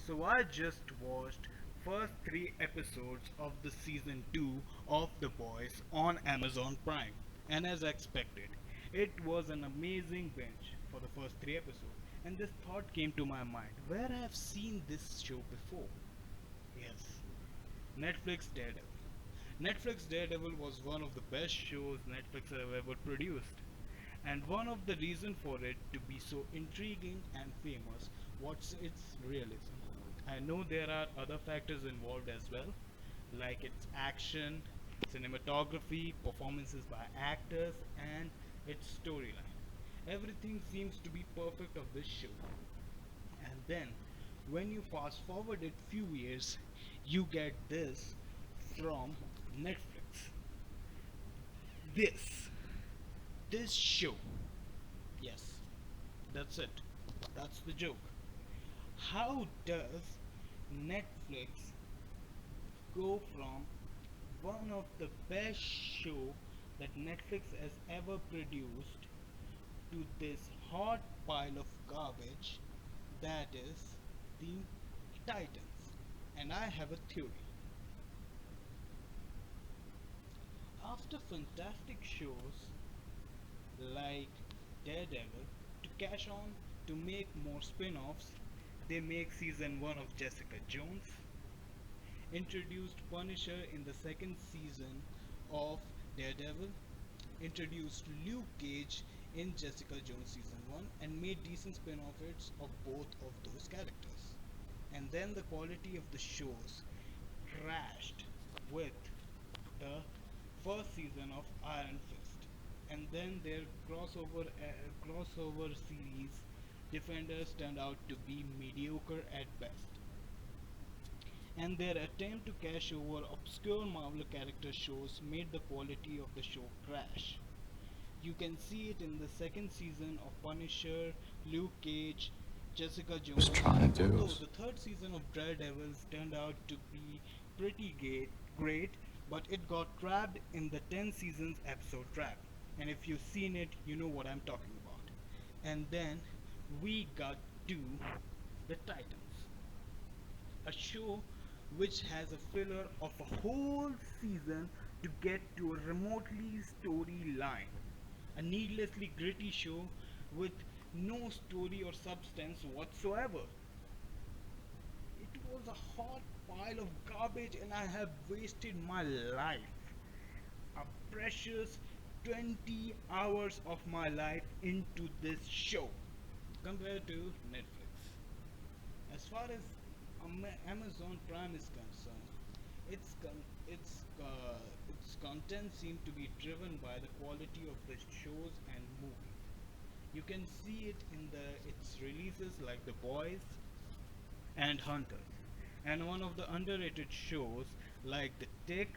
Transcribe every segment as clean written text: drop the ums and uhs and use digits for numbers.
So I just watched first 3 episodes of the season 2 of The Boys on Amazon Prime, and as expected, it was an amazing binge for the first 3 episodes. And this thought came to my mind, where I have seen this show before. Yes, Netflix Daredevil. Netflix Daredevil was one of the best shows Netflix have ever produced. And one of the reasons for it to be so intriguing and famous was its realism. I know there are other factors involved as well, like its action, cinematography, performances by actors, and its storyline. Everything seems to be perfect of this show. And then, when you fast forward it few years, you get this from Netflix. This, this show. Yes, that's it. That's the joke. How does Netflix go from one of the best show that Netflix has ever produced to this hot pile of garbage that is the Titans? And I have a theory. After fantastic shows like Daredevil, to cash on to make more spin-offs, they make season 1 of Jessica Jones, introduced Punisher in the second season of Daredevil, introduced Luke Cage in Jessica Jones season 1, and made decent spin-offs of both of those characters. And then the quality of the shows crashed with the first season of Iron Fist, and then their crossover series Defenders turned out to be mediocre at best, and their attempt to cash over obscure Marvel character shows made the quality of the show crash. You can see it in the second season of Punisher, Luke Cage, Jessica Was Jones, trying to do although was the third season of Daredevils turned out to be pretty great, but it got trapped in the 10 seasons episode trap. And if you've seen it, you know what I'm talking about. And then we got to the Titans, a show which has a filler of a whole season to get to a remotely storyline. A needlessly gritty show with no story or substance whatsoever. It was a hot pile of garbage and I have wasted my life. A precious 20 hours of my life into this show compared to Netflix. As far as Amazon Prime is concerned, its content seems to be driven by the quality of the shows and movies. You can see it in its releases like The Boys and Hunters, and one of the underrated shows like The Tick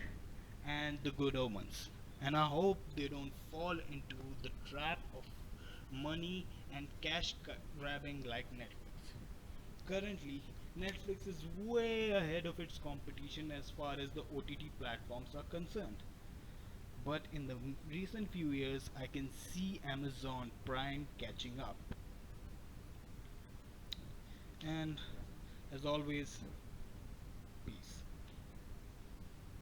and The Good Omens. And I hope they don't fall into the trap of money and cash grabbing like Netflix. Currently, Netflix is way ahead of its competition as far as the OTT platforms are concerned. But in the recent few years, I can see Amazon Prime catching up. And as always,